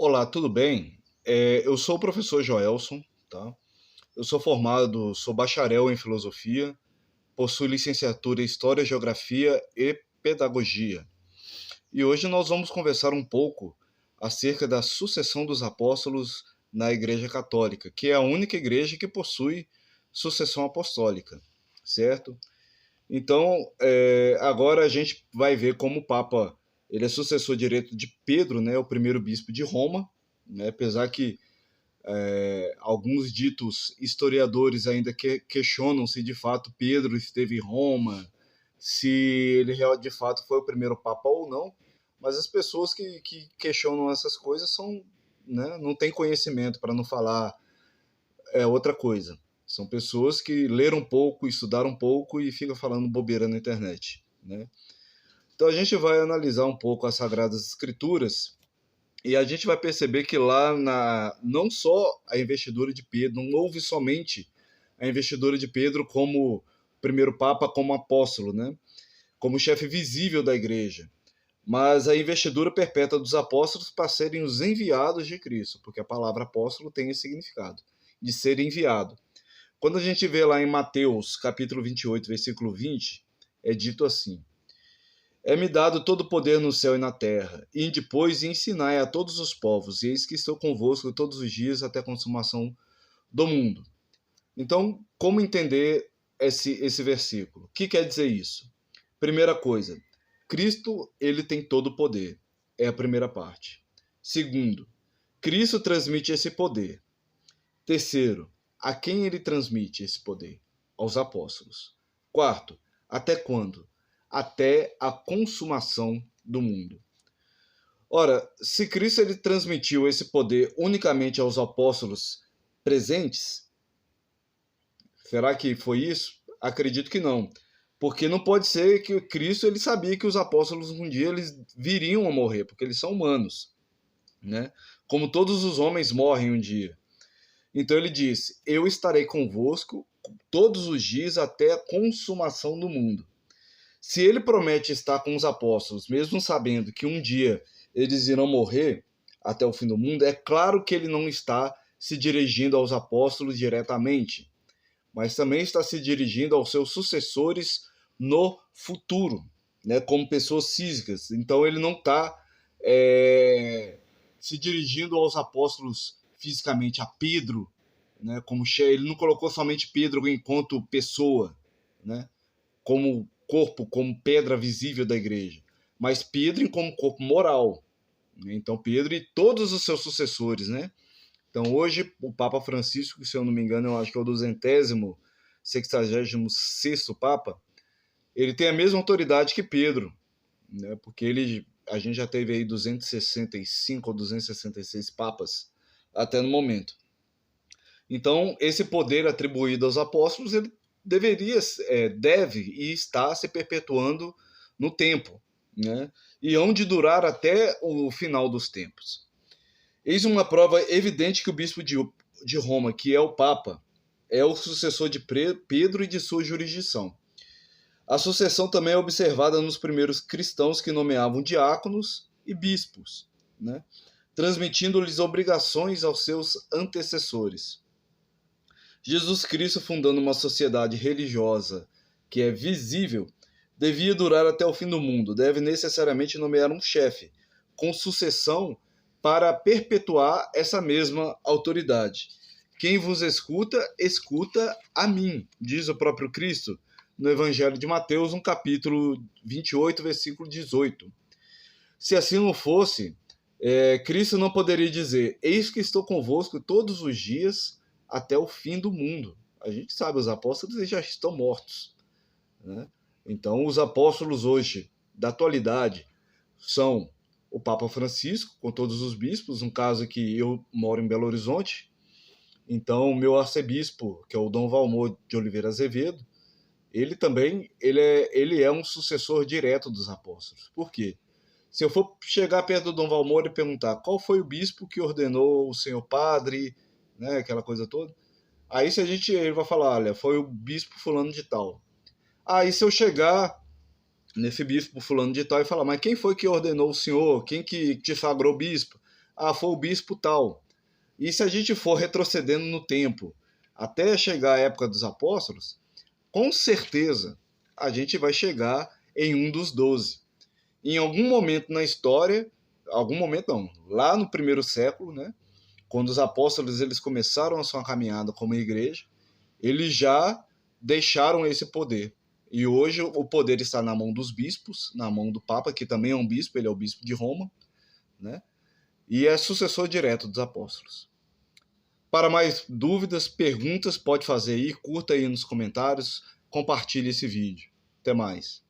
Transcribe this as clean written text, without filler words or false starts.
Olá, tudo bem? Eu sou o professor Joelson, tá? Eu sou bacharel em filosofia, possuo licenciatura em História, Geografia e Pedagogia. E hoje nós vamos conversar um pouco acerca da sucessão dos apóstolos na Igreja Católica, que é a única igreja que possui sucessão apostólica, certo? Então, agora a gente vai ver como o Papa ele é sucessor direto de Pedro, né, o primeiro bispo de Roma, né, apesar que alguns ditos historiadores ainda questionam se de fato Pedro esteve em Roma, se ele de fato foi o primeiro papa ou não, mas as pessoas que questionam essas coisas são, né, não têm conhecimento, para não falar outra coisa. São pessoas que leram um pouco, estudaram um pouco e ficam falando bobeira na internet, né? Então a gente vai analisar um pouco as Sagradas Escrituras e a gente vai perceber que lá não só a investidura de Pedro, não houve somente a investidura de Pedro como primeiro papa, como apóstolo, né? Como chefe visível da igreja, mas a investidura perpétua dos apóstolos para serem os enviados de Cristo, porque a palavra apóstolo tem esse significado, de ser enviado. Quando a gente vê lá em Mateus, capítulo 28, versículo 20, é dito assim: É-me dado todo o poder no céu e na terra, e depois ensinai a todos os povos, e eis que estou convosco todos os dias até a consumação do mundo. Então, como entender esse versículo? O que quer dizer isso? Primeira coisa, Cristo ele tem todo o poder, é a primeira parte. Segundo, Cristo transmite esse poder. Terceiro, a quem ele transmite esse poder? Aos apóstolos. Quarto, até quando? Até a consumação do mundo. Ora, se Cristo ele transmitiu esse poder unicamente aos apóstolos presentes, será que foi isso? Acredito que não. Porque não pode ser que Cristo ele sabia que os apóstolos um dia eles viriam a morrer, porque eles são humanos, né? Como todos os homens morrem um dia. Então ele disse: Eu estarei convosco todos os dias até a consumação do mundo. Se ele promete estar com os apóstolos, mesmo sabendo que um dia eles irão morrer até o fim do mundo, é claro que ele não está se dirigindo aos apóstolos diretamente, mas também está se dirigindo aos seus sucessores no futuro, né, como pessoas físicas. Então ele não está se dirigindo aos apóstolos fisicamente, a Pedro, né, como ele não colocou somente Pedro enquanto pessoa, né, como corpo, como pedra visível da igreja, mas Pedro como corpo moral. Então Pedro e todos os seus sucessores, né? Então hoje o Papa Francisco, se eu não me engano, eu acho que é o 266º Papa, ele tem a mesma autoridade que Pedro, né? Porque a gente já teve aí 265 ou 266 papas até no momento. Então, esse poder atribuído aos apóstolos, ele deve e está se perpetuando no tempo, né? E hão de durar até o final dos tempos. Eis uma prova evidente que o bispo de Roma, que é o Papa, é o sucessor de Pedro e de sua jurisdição. A sucessão também é observada nos primeiros cristãos que nomeavam diáconos e bispos, né? Transmitindo-lhes obrigações aos seus antecessores. Jesus Cristo, fundando uma sociedade religiosa que é visível, devia durar até o fim do mundo, deve necessariamente nomear um chefe, com sucessão para perpetuar essa mesma autoridade. Quem vos escuta, escuta a mim, diz o próprio Cristo no Evangelho de Mateus, no capítulo 28, versículo 18. Se assim não fosse, Cristo não poderia dizer: Eis que estou convosco todos os dias até o fim do mundo. A gente sabe, os apóstolos já estão mortos, né? Então, os apóstolos hoje, da atualidade, são o Papa Francisco, com todos os bispos, no caso que eu moro em Belo Horizonte. Então, o meu arcebispo, que é o Dom Valmor de Oliveira Azevedo, ele também ele é um sucessor direto dos apóstolos. Por quê? Se eu for chegar perto do Dom Valmor e perguntar qual foi o bispo que ordenou o senhor padre, né, aquela coisa toda, aí ele vai falar, olha, foi o bispo fulano de tal. Aí se eu chegar nesse bispo fulano de tal e falar, mas quem foi que ordenou o senhor? Quem que te sagrou bispo? Ah, foi o bispo tal. E se a gente for retrocedendo no tempo, até chegar à época dos apóstolos, com certeza a gente vai chegar em um dos 12. Em algum momento na história, algum momento não, lá no primeiro século, né, quando os apóstolos eles começaram a sua caminhada como igreja, eles já deixaram esse poder. E hoje o poder está na mão dos bispos, na mão do Papa, que também é um bispo, ele é o bispo de Roma, né? E é sucessor direto dos apóstolos. Para mais dúvidas, perguntas, pode fazer aí, curta aí nos comentários, compartilhe esse vídeo. Até mais.